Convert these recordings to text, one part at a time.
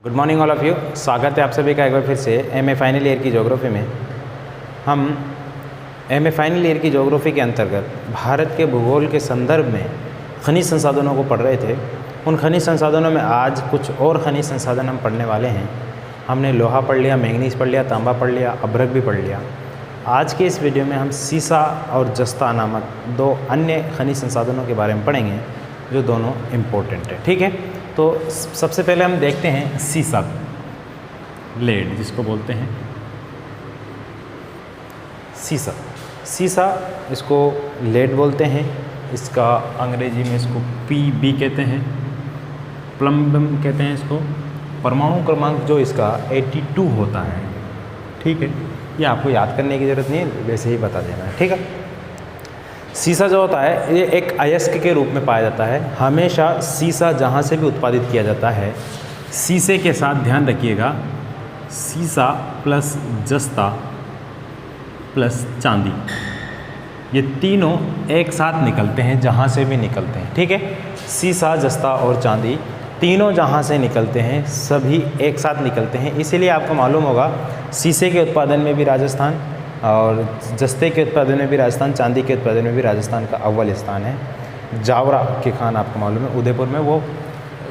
Good morning all of you. स्वागत है आप सभी का एक बार फिर से एमए फाइनल ईयर की ज्योग्राफी में। हम एमए फाइनल ईयर की ज्योग्राफी के अंतर्गत भारत के भूगोल के संदर्भ में खनिज संसाधनों को पढ़ रहे थे। उन खनिज संसाधनों में आज कुछ और खनिज संसाधन हम पढ़ने वाले हैं। हमने लोहा पढ़ लिया, मैंगनीज पढ़ लिया, तांबा पढ़ लिया, अभ्रक भी पढ़ लिया। आज के इस वीडियो में हम सीसा और जस्ता नामक दो अन्य खनिज संसाधनों के बारे में पढ़ेंगे जो दोनों इम्पोर्टेंट है। ठीक है, तो सबसे पहले हम देखते हैं सीसा, लेड जिसको बोलते हैं सीसा। सीसा इसको लेड बोलते हैं, इसका अंग्रेजी में इसको पीबी कहते हैं, प्लम्बम कहते हैं इसको। परमाणु क्रमांक जो इसका 82 होता है। ठीक है, ये आपको याद करने की ज़रूरत नहीं है, वैसे ही बता देना है। ठीक है, सीसा जो होता है ये एक अयस्क के रूप में पाया जाता है। हमेशा सीसा जहाँ से भी उत्पादित किया जाता है, सीसे के साथ ध्यान रखिएगा, सीसा प्लस जस्ता प्लस चांदी, ये तीनों एक साथ निकलते हैं जहाँ से भी निकलते हैं। ठीक है, सीसा, जस्ता और चांदी तीनों जहाँ से निकलते हैं सभी एक साथ निकलते हैं। इसीलिए आपको मालूम होगा सीसे के उत्पादन में भी राजस्थान और जस्ते के उत्पादन में भी राजस्थान, चांदी के उत्पादन में भी राजस्थान का अव्वल स्थान है। जावरा की खान आपको मालूम है उदयपुर में, वो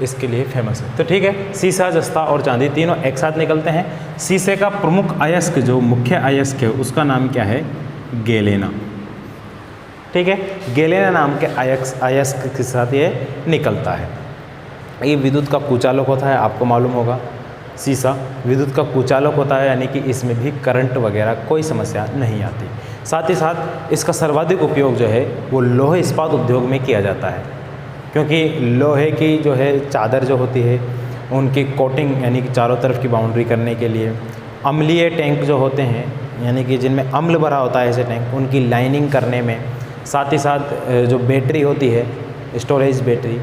इसके लिए फेमस है। तो ठीक है, सीसा, जस्ता और चांदी तीनों एक साथ निकलते हैं। सीसे का प्रमुख अयस्क, जो मुख्य अयस्क है, उसका नाम क्या है? गेलेना। ठीक है, गेलेना नाम के अयस्क के साथ ये निकलता है। ये विद्युत का कुचालक होता है, आपको मालूम होगा। सीसा विद्युत का कुचालक होता है, यानी कि इसमें भी करंट वगैरह कोई समस्या नहीं आती। साथ ही साथ इसका सर्वाधिक उपयोग जो है वो लोहे इस्पात उद्योग में किया जाता है, क्योंकि लोहे की जो है चादर जो होती है उनकी कोटिंग, यानी कि चारों तरफ की बाउंड्री करने के लिए। अम्लीय टैंक जो होते हैं, यानी कि जिनमें अम्ल भरा होता है ऐसे टैंक, उनकी लाइनिंग करने में। साथ ही साथ जो बैटरी होती है, स्टोरेज बैटरी,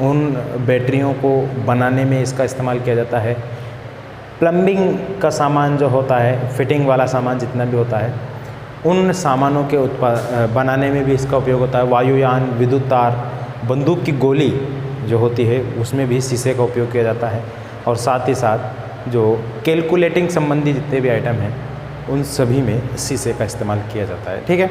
उन बैटरियों को बनाने में इसका इस्तेमाल किया जाता है। प्लम्बिंग का सामान जो होता है, फिटिंग वाला सामान जितना भी होता है, उन सामानों के बनाने में भी इसका उपयोग होता है। वायुयान, विद्युत तार, बंदूक की गोली जो होती है उसमें भी शीशे का उपयोग किया जाता है। और साथ ही साथ जो कैलकुलेटिंग संबंधी जितने भी आइटम हैं उन सभी में शीशे का इस्तेमाल किया जाता है। ठीक है,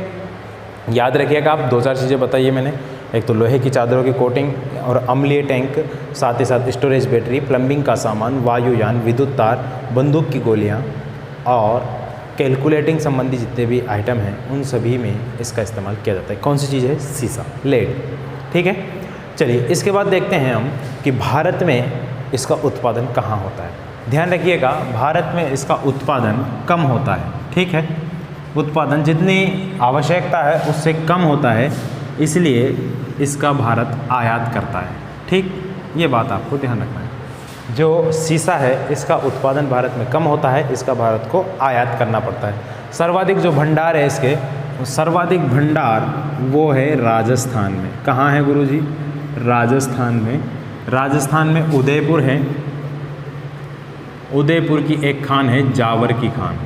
याद रखिएगा आप, 2-4 चीज़ें बताइए मैंने। एक तो लोहे की चादरों की कोटिंग और अम्लीय टैंक, साथ ही साथ स्टोरेज बैटरी, प्लम्बिंग का सामान, वायुयान, विद्युत तार, बंदूक की गोलियां और कैलकुलेटिंग संबंधी जितने भी आइटम हैं उन सभी में इसका इस्तेमाल किया जाता है। कौन सी चीज़ है? सीसा, लेड। ठीक है, चलिए इसके बाद देखते हैं हम कि भारत में इसका उत्पादन कहाँ होता है। ध्यान रखिएगा, भारत में इसका उत्पादन कम होता है। ठीक है, उत्पादन जितनी आवश्यकता है उससे कम होता है, इसलिए इसका भारत आयात करता है। ठीक, ये बात आपको ध्यान रखना है। जो सीसा है इसका उत्पादन भारत में कम होता है, इसका भारत को आयात करना पड़ता है। सर्वाधिक जो भंडार है इसके, सर्वाधिक भंडार वो है राजस्थान में। कहाँ है गुरुजी? राजस्थान में। राजस्थान में उदयपुर है। उदयपुर की एक खान है जावर की खान,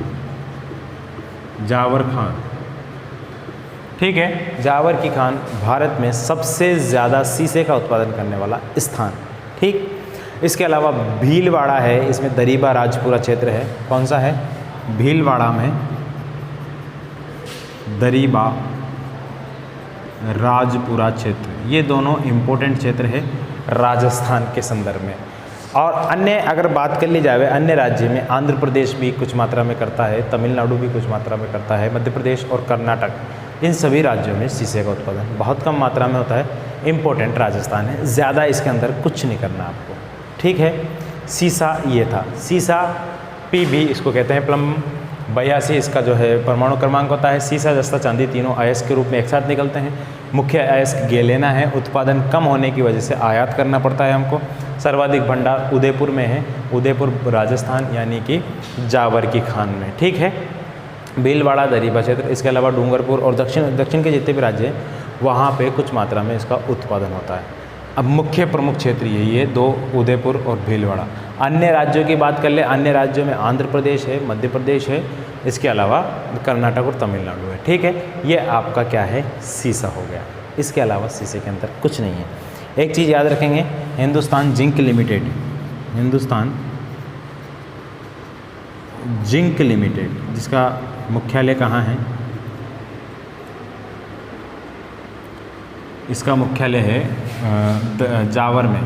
जावर खान। ठीक है, जावर की खान भारत में सबसे ज़्यादा सीसे का उत्पादन करने वाला स्थान। ठीक, इसके अलावा भीलवाड़ा है, इसमें दरीबा राजपुरा क्षेत्र है। कौन सा है? भीलवाड़ा में दरीबा राजपुरा क्षेत्र, ये दोनों इम्पोर्टेंट क्षेत्र है राजस्थान के संदर्भ में। और अन्य अगर बात कर ली जाए अन्य राज्य में, आंध्र प्रदेश भी कुछ मात्रा में करता है, तमिलनाडु भी कुछ मात्रा में करता है, मध्य प्रदेश और कर्नाटक, इन सभी राज्यों में शीशे का उत्पादन बहुत कम मात्रा में होता है। इम्पोर्टेंट राजस्थान है, ज़्यादा इसके अंदर कुछ नहीं करना आपको। ठीक है, सीसा ये था। सीसा पीबी इसको कहते हैं, प्लम 82 इसका जो है परमाणु क्रमांक होता है। सीसा, जस्ता, चांदी तीनों अयस्क के रूप में एक साथ निकलते हैं। मुख्य अयस्क गेलेना है। उत्पादन कम होने की वजह से आयात करना पड़ता है हमको। सर्वाधिक भंडार उदयपुर में है, उदयपुर राजस्थान, यानी कि जावर की खान में। ठीक है, भीलवाड़ा, दरीबा क्षेत्र, इसके अलावा डूंगरपुर और दक्षिण के जितने भी राज्य हैं वहाँ पे कुछ मात्रा में इसका उत्पादन होता है। अब मुख्य प्रमुख क्षेत्र ये दो, उदयपुर और भीलवाड़ा। अन्य राज्यों की बात कर ले, अन्य राज्यों में आंध्र प्रदेश है, मध्य प्रदेश है, इसके अलावा कर्नाटक और तमिलनाडु है। ठीक है, ये आपका क्या है? सीसा हो गया। इसके अलावा सीसे के अंदर कुछ नहीं है। एक चीज़ याद रखेंगे, Hindustan zinc limited, Hindustan zinc limited, जिसका मुख्यालय कहाँ है? इसका मुख्यालय है जावर में,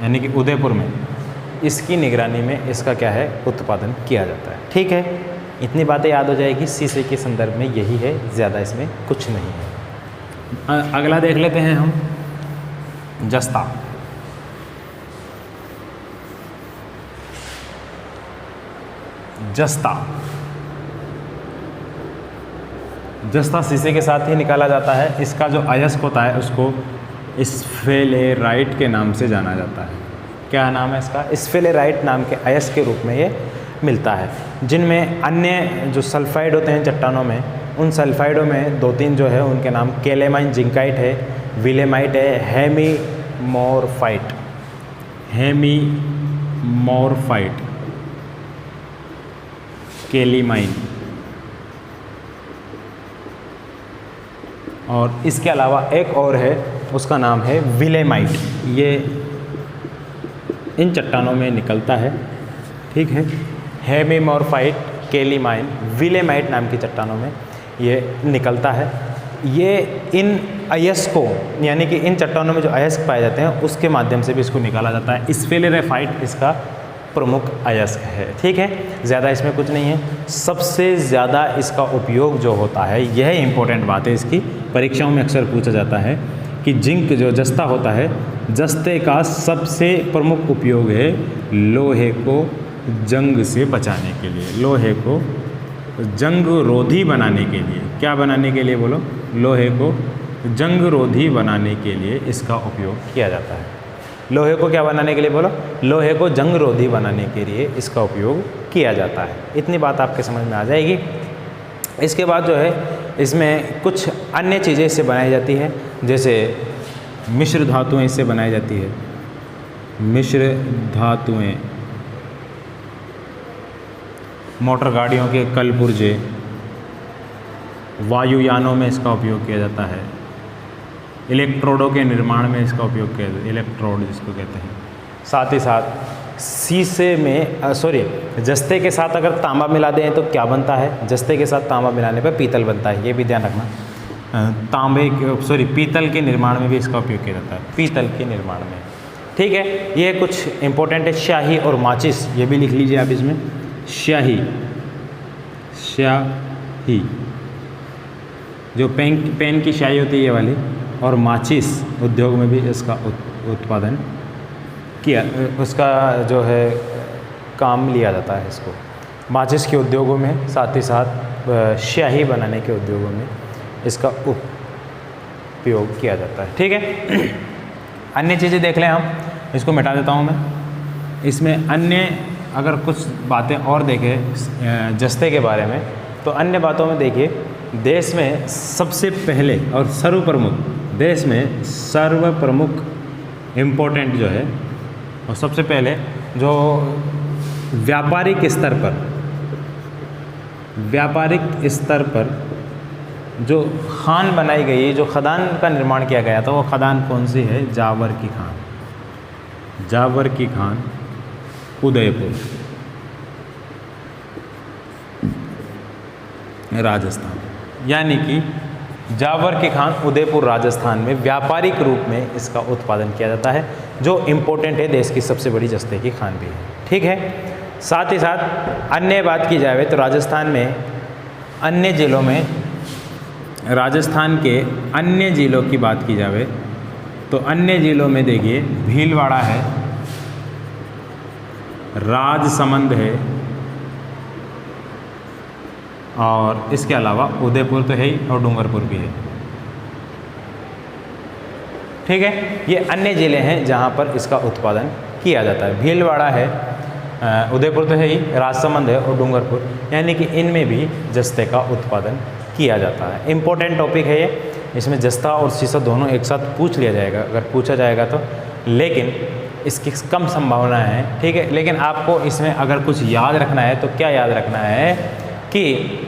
यानी कि उदयपुर में। इसकी निगरानी में इसका क्या है, उत्पादन किया जाता है। ठीक है, इतनी बातें याद हो जाएगी। शीशे के संदर्भ में यही है, ज़्यादा इसमें कुछ नहीं है। अगला देख लेते हैं हम, जस्ता। जस्ता जस्ता शीशे के साथ ही निकाला जाता है। इसका जो अयस्क होता है उसको स्फेलेराइट के नाम से जाना जाता है। क्या नाम है इसका? स्फेलेराइट नाम के अयस्क के रूप में ये मिलता है, जिनमें अन्य जो सल्फाइड होते हैं चट्टानों में, उन सल्फाइडों में 2-3 जो है उनके नाम केलेमाइन जिंकाइट है, विलेमाइट है, हेमीमोरफाइट, केलीमाइन, और इसके अलावा एक और है, उसका नाम है विलेमाइट। ये इन चट्टानों में निकलता है। ठीक है, हेमीमोरफाइट, केलीमाइन, विलेमाइट नाम की चट्टानों में ये निकलता है। ये इन अयस्कों, यानी कि इन चट्टानों में जो अयस्क पाए जाते हैं उसके माध्यम से भी इसको निकाला जाता है। स्फेलेराफाइट इसका प्रमुख अयस्क है। ठीक है, ज़्यादा इसमें कुछ नहीं है। सबसे ज़्यादा इसका उपयोग जो होता है, यह इंपॉर्टेंट बात है इसकी, परीक्षाओं में अक्सर पूछा जाता है कि जिंक जो जस्ता होता है, जस्ते का सबसे प्रमुख उपयोग है लोहे को जंग से बचाने के लिए, लोहे को जंग रोधी बनाने के लिए। क्या बनाने के लिए बोलो? लोहे को जंग रोधी बनाने के लिए इसका उपयोग किया जाता है। लोहे को क्या बनाने के लिए बोलो? लोहे को जंग रोधी बनाने के लिए इसका उपयोग किया जाता है। इतनी बात आपके समझ में आ जाएगी। इसके बाद जो है इसमें कुछ अन्य चीज़ें इससे बनाई जाती है, जैसे मिश्र धातुएं इससे बनाई जाती है। मिश्र धातुएं, मोटर गाड़ियों के कल पुर्जे, वायुयानों में इसका उपयोग किया जाता है। इलेक्ट्रोडों के निर्माण में इसका उपयोग किया जाता है, इलेक्ट्रोड जिसको कहते हैं। साथ ही साथ शीशे में जस्ते के साथ अगर तांबा मिला दें तो क्या बनता है? जस्ते के साथ तांबा मिलाने पर पीतल बनता है, ये भी ध्यान रखना। पीतल के निर्माण में भी इसका उपयोग किया जाता है, पीतल के निर्माण में। ठीक है, ये कुछ इंपॉर्टेंट है। स्याही और माचिस, ये भी लिख लीजिए आप इसमें। स्याही जो पेन की स्याही होती है ये वाली, और माचिस उद्योग में भी इसका उत्पादन किया, उसका जो है काम लिया जाता है इसको। माचिस के उद्योगों में, साथ ही साथ स्याही बनाने के उद्योगों में इसका उपयोग किया जाता है। ठीक है, अन्य चीज़ें देख लें हम, इसको मिटा देता हूँ मैं। इसमें अन्य अगर कुछ बातें और देखें जस्ते के बारे में, तो अन्य बातों में देखिए, देश में सबसे पहले और सर्वप्रमुख इम्पोर्टेंट जो है, और सबसे पहले जो व्यापारिक स्तर पर जो खान बनाई गई, जो खदान का निर्माण किया गया था, वो खदान कौन सी है? जावर की खान। जावर की खान, उदयपुर, राजस्थान। यानी कि जावर की खान उदयपुर राजस्थान में व्यापारिक रूप में इसका उत्पादन किया जाता है, जो इम्पोर्टेंट है, देश की सबसे बड़ी जस्ते की खान भी है। ठीक है, साथ ही साथ अन्य बात की जाए तो राजस्थान में अन्य जिलों में, राजस्थान के अन्य जिलों की बात की जाए तो अन्य जिलों में देखिए, भीलवाड़ा है, राजसमंद है, और इसके अलावा उदयपुर तो है ही, और डूंगरपुर भी है। ठीक है, ये अन्य ज़िले हैं जहाँ पर इसका उत्पादन किया जाता है। भीलवाड़ा है, उदयपुर तो है ही, राजसमंद है, और डूंगरपुर, यानी कि इनमें भी जस्ते का उत्पादन किया जाता है। इम्पोर्टेंट टॉपिक है ये, इसमें जस्ता और शीशा दोनों एक साथ पूछ लिया जाएगा अगर पूछा जाएगा तो, लेकिन इसकी कम संभावना है। ठीक है, लेकिन आपको इसमें अगर कुछ याद रखना है तो क्या याद रखना है कि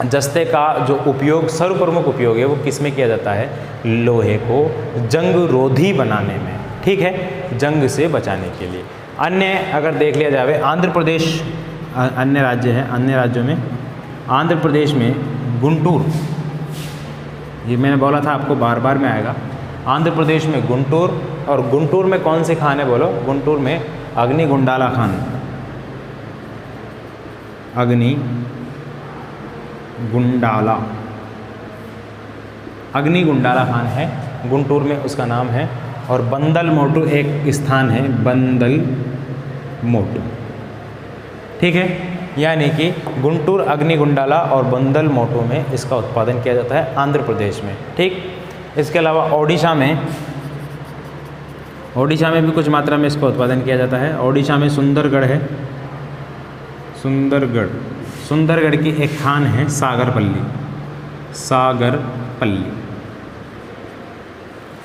जस्ते का जो उपयोग, सर्वप्रमुख उपयोग है, वो किस में किया जाता है? लोहे को जंग रोधी बनाने में। ठीक है, जंग से बचाने के लिए। अन्य अगर देख लिया जाए आंध्र प्रदेश अन्य राज्य है, अन्य राज्यों में आंध्र प्रदेश में गुंटूर, ये मैंने बोला था आपको बार बार में आएगा। आंध्र प्रदेश में गुंटूर, और गुंटूर में कौन से खान है बोलो? गुंटूर में अग्निगुंडाला खान, अग्निगुंडाला खान है गुंटूर में, उसका नाम है। और बंदल मोटू एक स्थान है, बंदल मोटू, ठीक है। यानी कि गुंटूर, अग्निगुंडाला और बंदल मोटू में इसका उत्पादन किया जाता है आंध्र प्रदेश में, ठीक। इसके अलावा ओडिशा में भी कुछ मात्रा में इसका उत्पादन किया जाता है। ओडिशा में सुंदरगढ़ है, सुंदरगढ़ की एक खान है सागरपल्ली,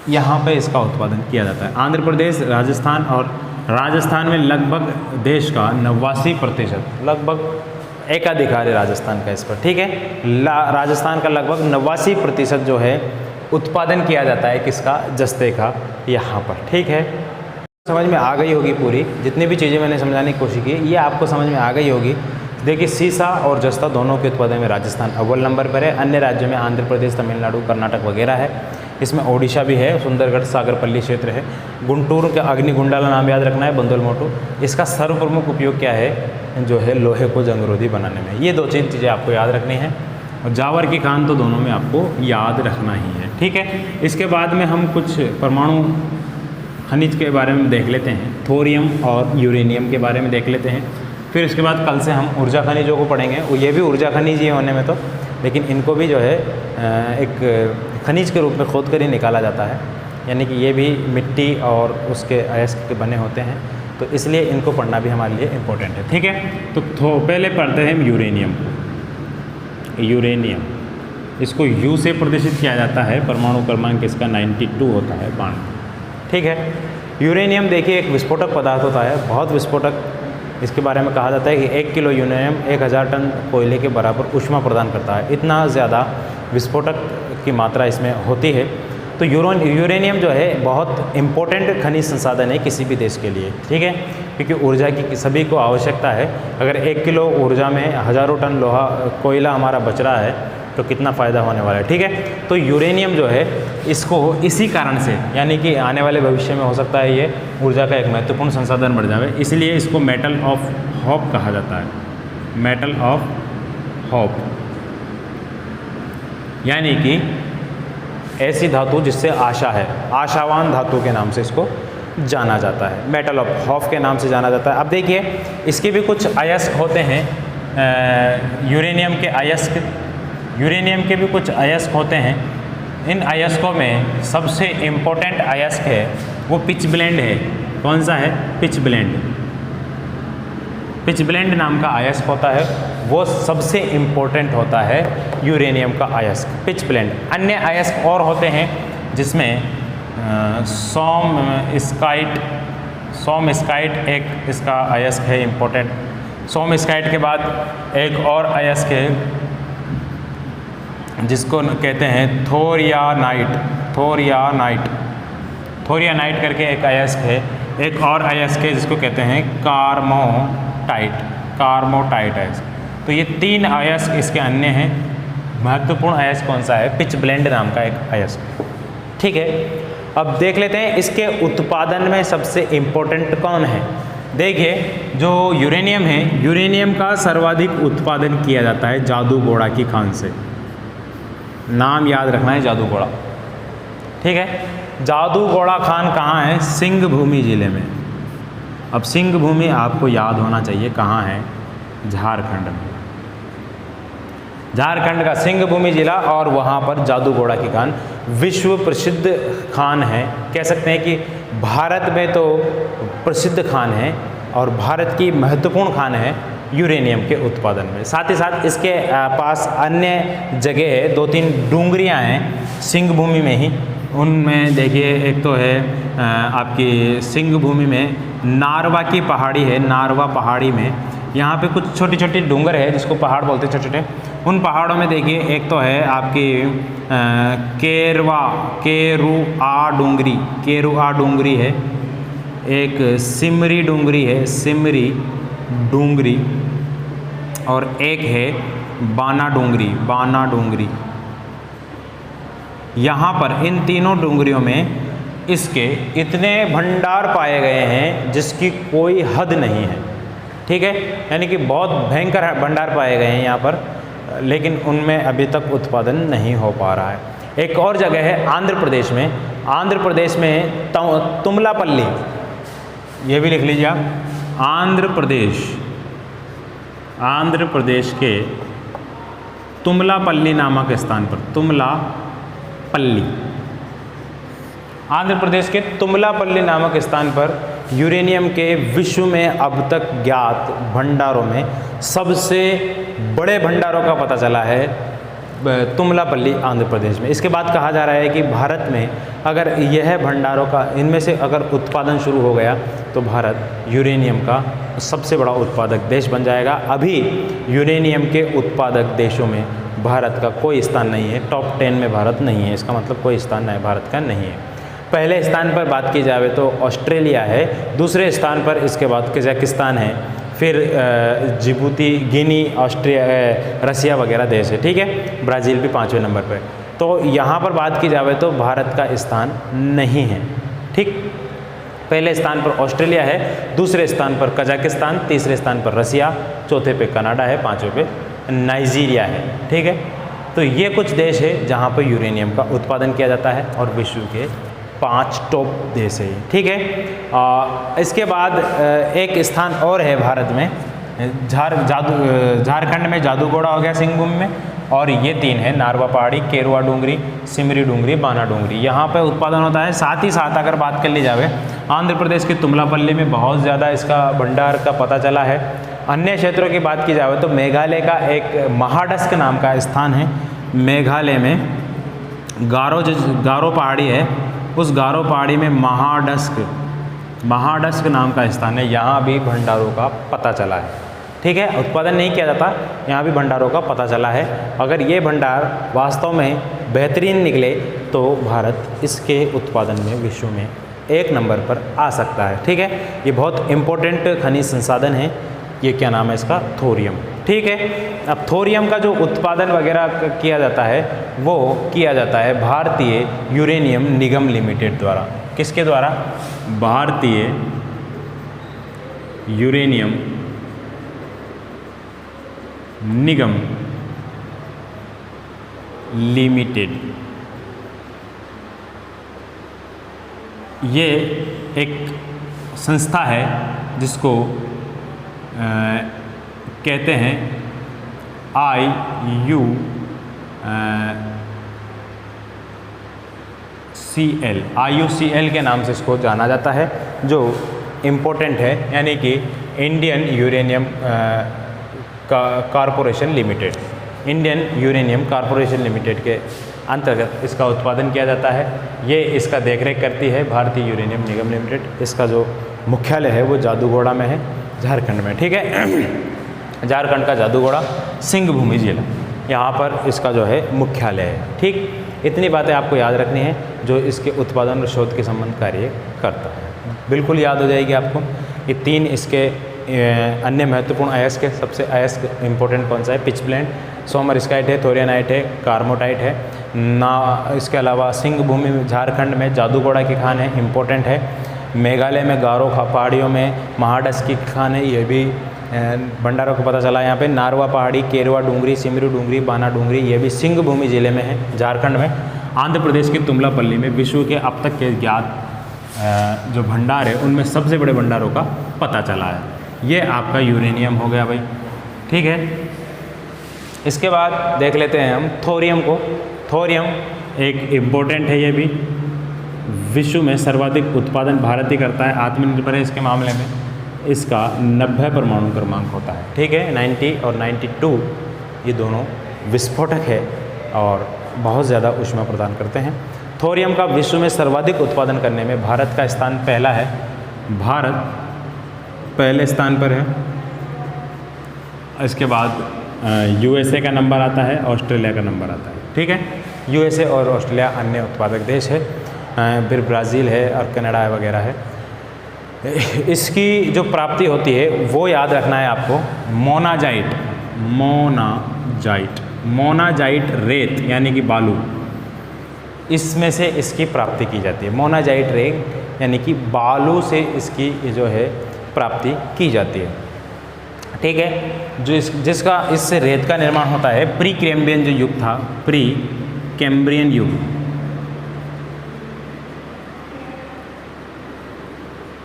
यहाँ पे इसका उत्पादन किया जाता है। आंध्र प्रदेश, राजस्थान, और राजस्थान में लगभग देश का 89%, लगभग एकाधिकार है राजस्थान का इस पर, ठीक है। राजस्थान का लगभग 89% जो है उत्पादन किया जाता है किसका? जस्ते का, यहाँ पर, ठीक है। समझ में आ गई होगी पूरी, जितनी भी चीज़ें मैंने समझाने की कोशिश की ये आपको समझ में आ गई होगी। देखिए सीसा और जस्ता दोनों के उत्पादन में राजस्थान अव्वल नंबर पर है। अन्य राज्यों में आंध्र प्रदेश, तमिलनाडु, कर्नाटक वगैरह है। इसमें ओडिशा भी है, सुंदरगढ़ सागरपल्ली क्षेत्र है। गुंटूर का अग्निगुंडाला नाम याद रखना है, बंदल मोटू। इसका सर्वप्रमुख उपयोग क्या है? जो है लोहे को जंगरोधी बनाने में। ये 2-3 चीज़ें आपको याद रखनी है, और जावर की खान तो दोनों में आपको याद रखना ही है, ठीक है। इसके बाद में हम कुछ परमाणु खनिज के बारे में देख लेते हैं, थोरियम और यूरेनियम के बारे में देख लेते हैं। फिर इसके बाद कल से हम ऊर्जा खनिजों को पढ़ेंगे। ये भी ऊर्जा खनिज ही होने में तो, लेकिन इनको भी जो है एक खनिज के रूप में खोद कर ही निकाला जाता है, यानी कि ये भी मिट्टी और उसके अयस्क के बने होते हैं, तो इसलिए इनको पढ़ना भी हमारे लिए इम्पोर्टेंट है, ठीक है। तो पहले पढ़ते हैं हम यूरेनियम। इसको यू से प्रदर्शित किया जाता है, परमाणु क्रमांक इसका 92 होता है, बाण, ठीक है। यूरेनियम देखिए एक विस्फोटक पदार्थ होता है, बहुत विस्फोटक। इसके बारे में कहा जाता है कि 1 किलो यूरेनियम 1000 टन कोयले के बराबर ऊष्मा प्रदान करता है। इतना ज़्यादा विस्फोटक की मात्रा इसमें होती है। तो यूरेनियम जो है बहुत इम्पोर्टेंट खनिज संसाधन है किसी भी देश के लिए, ठीक है, क्योंकि ऊर्जा की सभी को आवश्यकता है। अगर 1 किलो ऊर्जा में हज़ारों टन लोहा कोयला हमारा बच रहा है तो कितना फ़ायदा होने वाला है, ठीक है। तो यूरेनियम जो है इसको इसी कारण से, यानी कि आने वाले भविष्य में हो सकता है ये ऊर्जा का एक महत्वपूर्ण संसाधन बढ़ जाए, इसलिए इसको मेटल ऑफ होप कहा जाता है, मेटल ऑफ होप, यानी कि ऐसी धातु जिससे आशा है, आशावान धातु के नाम से इसको जाना जाता है, मेटल ऑफ होप के नाम से जाना जाता है। अब देखिए इसके भी कुछ अयस्क होते हैं, यूरेनियम के भी कुछ अयस्क होते हैं। इन अयस्कों में सबसे इम्पोर्टेंट अयस्क है वो पिच ब्लेंड है। कौन सा है? Pitch blend. पिच ब्लेंड नाम का अयस्क होता है, वो सबसे इम्पोर्टेंट होता है यूरेनियम का अयस्क, पिच ब्लेंड। अन्य अयस्क और होते हैं जिसमें सोमस्काइट एक इसका अयस्क है इम्पोर्टेंट। सोमस्काइट के बाद एक और अयस्क है जिसको कहते हैं थोरियानाइट करके एक अयस्क है। एक और अयस्क है जिसको कहते हैं कार्मोटाइट अयस्क। तो ये 3 अयस्क इसके अन्य हैं। महत्वपूर्ण अयस्क कौन सा है? पिच ब्लेंड नाम का एक अयस्क, ठीक है। अब देख लेते हैं इसके उत्पादन में सबसे इम्पोर्टेंट कौन है। देखिए जो यूरेनियम है, यूरेनियम का सर्वाधिक उत्पादन किया जाता है जादूगोड़ा की खान से। नाम याद रखना है जादूगोड़ा, ठीक है। जादूगोड़ा खान कहाँ है? सिंहभूमि जिले में। अब सिंहभूमि आपको याद होना चाहिए कहाँ है? झारखंड में। झारखंड का सिंहभूमि जिला, और वहाँ पर जादूगोड़ा की खान विश्व प्रसिद्ध खान है। कह सकते हैं कि भारत में तो प्रसिद्ध खान है और भारत की महत्वपूर्ण खान है यूरेनियम के उत्पादन में। साथ ही साथ इसके पास अन्य जगह है, 2-3 डूंगरियाँ हैं सिंहभूमि में ही। उनमें देखिए एक तो है आपकी सिंहभूमि में नारवा की पहाड़ी है। नारवा पहाड़ी में यहाँ पे कुछ छोटी छोटी डूंगर है जिसको पहाड़ बोलते हैं, छोटे छोटे। उन पहाड़ों में देखिए एक तो है आपकी केरुआ डूंगरी है। एक सिमरी डूंगरी है, सिमरी डूंगरी, और एक है बाना डूंगरी, बाना डूंगरी। यहाँ पर इन तीनों डूंगरियों में इसके इतने भंडार पाए गए हैं जिसकी कोई हद नहीं है, ठीक है, यानी कि बहुत भयंकर भंडार पाए गए हैं यहाँ पर, लेकिन उनमें अभी तक उत्पादन नहीं हो पा रहा है। एक और जगह है आंध्र प्रदेश में, आंध्र प्रदेश में तुमलापल्ली, ये भी लिख लीजिए आप, आंध्र प्रदेश के तुमलापल्ली नामक स्थान पर, तुमलापल्ली, आंध्र प्रदेश के तुमलापल्ली नामक स्थान पर यूरेनियम के विश्व में अब तक ज्ञात भंडारों में सबसे बड़े भंडारों का पता चला है तुमलापल्ली आंध्र प्रदेश में। इसके बाद कहा जा रहा है कि भारत में अगर यह भंडारों का, इनमें से अगर उत्पादन शुरू हो गया तो भारत यूरेनियम का सबसे बड़ा उत्पादक देश बन जाएगा। अभी यूरेनियम के उत्पादक देशों में भारत का कोई स्थान नहीं है, टॉप 10 में भारत नहीं है, इसका मतलब कोई स्थान नहीं, भारत का नहीं है। पहले स्थान पर बात की जाए तो ऑस्ट्रेलिया है, दूसरे स्थान पर इसके बाद कजाकिस्तान है, फिर जिबूती, गिनी, ऑस्ट्रिया, रसिया वगैरह देश है, ठीक है, ब्राज़ील भी 5वें नंबर पर। तो यहाँ पर बात की जाए तो भारत का स्थान नहीं है, ठीक। पहले स्थान पर ऑस्ट्रेलिया है, दूसरे स्थान पर कजाकिस्तान, तीसरे स्थान पर रसिया, चौथे पे कनाडा है, 5वें पे नाइजीरिया है, ठीक है। तो ये कुछ देश है जहाँ पर यूरेनियम का उत्पादन किया जाता है और विश्व के 5 टॉप देश है, ठीक है। इसके बाद एक स्थान और है भारत में, झारखंड में जादूगोड़ा हो गया सिंहभूम में, और ये 3 है नारवा पहाड़ी, केरुआ डूंगरी, सिमरी डूंगरी, बाना डूंगरी, यहाँ पे उत्पादन होता है। साथ ही साथ अगर बात कर ली जाए आंध्र प्रदेश के तुमलापल्ली में बहुत ज़्यादा इसका भंडार का पता चला है। अन्य क्षेत्रों की बात की जाए तो मेघालय का एक महाडस्क नाम का स्थान है, मेघालय में गारो पहाड़ी है, उस गारो पहाड़ी में महाडस्क नाम का स्थान है, यहाँ भी भंडारों का पता चला है, ठीक है। उत्पादन नहीं किया जाता, यहाँ भी भंडारों का पता चला है। अगर ये भंडार वास्तव में बेहतरीन निकले तो भारत इसके उत्पादन में विश्व में 1 नंबर पर आ सकता है, ठीक है। ये बहुत इम्पोर्टेंट खनिज संसाधन है, ये क्या नाम है इसका, थोरियम, ठीक है। अब थोरियम का जो उत्पादन वगैरह किया जाता है वो किया जाता है भारतीय यूरेनियम निगम लिमिटेड द्वारा। किसके द्वारा? भारतीय यूरेनियम निगम लिमिटेड। ये एक संस्था है जिसको कहते हैं IUCL के नाम से इसको जाना जाता है, जो इम्पोर्टेंट है, यानी कि Indian uranium corporation limited, Indian uranium corporation limited के अंतर्गत इसका उत्पादन किया जाता है। ये इसका देखरेख करती है भारतीय यूरेनियम निगम लिमिटेड। इसका जो मुख्यालय है वो जादूगोड़ा में है, झारखंड में, ठीक है। झारखंड का जादूगोड़ा सिंहभूम जिला, यहाँ पर इसका जो है मुख्यालय है, ठीक। इतनी बातें आपको याद रखनी है जो इसके उत्पादन और शोध के संबंध कार्य करता है, बिल्कुल याद हो जाएगी आपको। ये 3 इसके अन्य महत्वपूर्ण अयस्क, सबसे अयस्क इंपॉर्टेंट कौन सा है? पिच ब्लेंड, सोमरस्काइट है, थोरियनाइट है, कार्मोटाइट है ना। इसके अलावा सिंहभूमि में झारखंड में जादूगोड़ा की खान है, इम्पोर्टेंट है। मेघालय में गारो पहाड़ियों में महाडस्क की खान है, ये भी भंडारों को पता चला। यहाँ पे नारवा पहाड़ी, केरुआ डूंगरी, सिमरी डूंगरी, बाना डूंगरी, ये भी सिंहभूमि जिले में है, झारखंड में। आंध्र प्रदेश के तुमलापल्ली में विश्व के अब तक के ज्ञात जो भंडार है उनमें सबसे बड़े भंडारों का पता चला है। ये आपका यूरेनियम हो गया भाई, ठीक है। इसके बाद देख लेते हैं हम थोरियम को। थोरियम एक इम्पोर्टेंट है, ये भी विश्व में सर्वाधिक उत्पादन भारत ही करता है, आत्मनिर्भर है इसके मामले में। इसका 90 परमाणु क्रमांक होता है, ठीक है। 90 और 92 ये दोनों विस्फोटक है और बहुत ज़्यादा ऊष्मा प्रदान करते हैं। थोरियम का विश्व में सर्वाधिक उत्पादन करने में भारत का स्थान पहला है, भारत पहले स्थान पर है। इसके बाद USA का नंबर आता है, ऑस्ट्रेलिया का नंबर आता है, ठीक है। USA और ऑस्ट्रेलिया अन्य उत्पादक देश है, फिर ब्राज़ील है और कनाडा वगैरह है। इसकी जो प्राप्ति होती है वो याद रखना है आपको, मोनाजाइट, मोनाजाइट रेत यानी कि बालू, इसमें से इसकी प्राप्ति की जाती है। मोनाजाइट रेत यानी कि बालू से इसकी जो है प्राप्ति की जाती है। ठीक है, जो जिसका इससे रेत का निर्माण होता है, प्री कैम्ब्रियन जो युग था, प्री कैम्ब्रियन युग,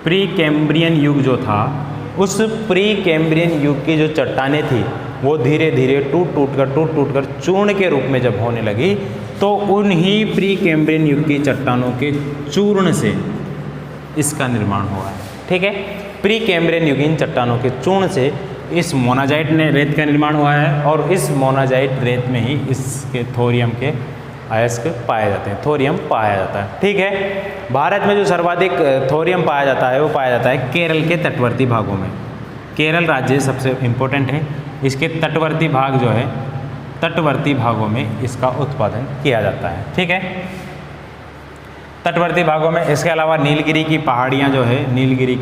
प्री कैम्ब्रियन युग जो था, उस प्री कैम्ब्रियन युग की जो चट्टानें थी वो धीरे धीरे टूट टूट कर चूर्ण के रूप में जब होने लगी, तो उन्हीं प्री कैम्ब्रियन युग की चट्टानों के चूर्ण से इसका निर्माण हुआ है। ठीक है, प्री कैम्ब्रियन युगीन चट्टानों के चूर्ण से इस मोनाजाइट ने रेत का निर्माण हुआ है, और इस मोनाजाइट रेत में ही इसके थोरियम के अयस्क पाए जाते हैं, थोरियम पाया जाता है। ठीक है, भारत में जो सर्वाधिक थोरियम पाया जाता है वो पाया जाता है केरल के तटवर्ती भागों में। केरल राज्य सबसे इम्पोर्टेंट है, इसके तटवर्ती भाग जो है, तटवर्ती भागों में इसका उत्पादन किया जाता है। ठीक है, तटवर्ती भागों में, इसके अलावा नीलगिरी की पहाड़ियाँ जो है, नीलगिरी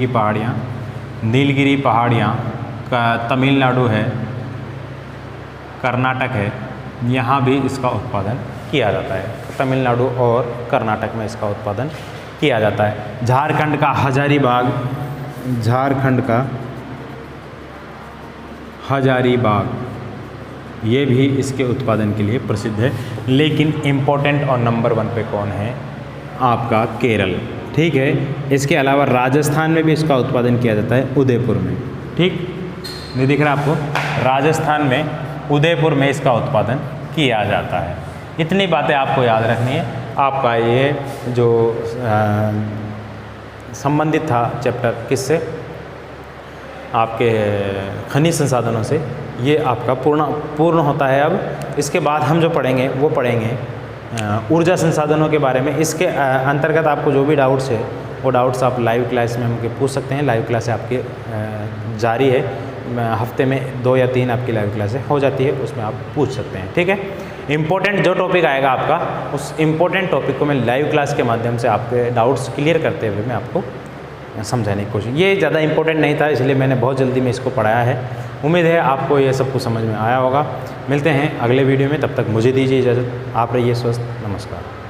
पहाड़ियाँ का तमिलनाडु है, कर्नाटक है, यहाँ भी इसका उत्पादन किया जाता है। तमिलनाडु और कर्नाटक में इसका उत्पादन किया जाता है। झारखंड का हजारीबाग, ये भी इसके उत्पादन के लिए प्रसिद्ध है। लेकिन इम्पोर्टेंट और नंबर 1 पे कौन है? आपका केरल। ठीक है, इसके अलावा राजस्थान में भी इसका उत्पादन किया जाता है, उदयपुर में। ठीक, नहीं दिख रहा आपको? राजस्थान में उदयपुर में इसका उत्पादन किया जाता है। इतनी बातें आपको याद रखनी है। आपका ये जो संबंधित था चैप्टर किससे? आपके खनिज संसाधनों से, ये आपका पूर्ण होता है। अब इसके बाद हम जो पढ़ेंगे वो पढ़ेंगे ऊर्जा संसाधनों के बारे में। इसके अंतर्गत आपको जो भी डाउट्स है वो डाउट्स आप लाइव क्लास में हमके पूछ सकते हैं। लाइव क्लास आपके जारी है, हफ्ते में 2 या 3 आपकी लाइव क्लासें हो जाती है, उसमें आप पूछ सकते हैं। ठीक है, इम्पोर्टेंट जो टॉपिक आएगा आपका, उस इम्पोर्टेंट टॉपिक को मैं लाइव क्लास के माध्यम से आपके डाउट्स क्लियर करते हुए मैं आपको समझाने की कोशिश। ये ज़्यादा इम्पोर्टेंट नहीं था, इसलिए मैंने बहुत जल्दी में इसको पढ़ाया है। उम्मीद है आपको ये सब कुछ समझ में आया होगा। मिलते हैं अगले वीडियो में, तब तक मुझे दीजिए इजाज़त। आप रहिए स्वस्थ। नमस्कार।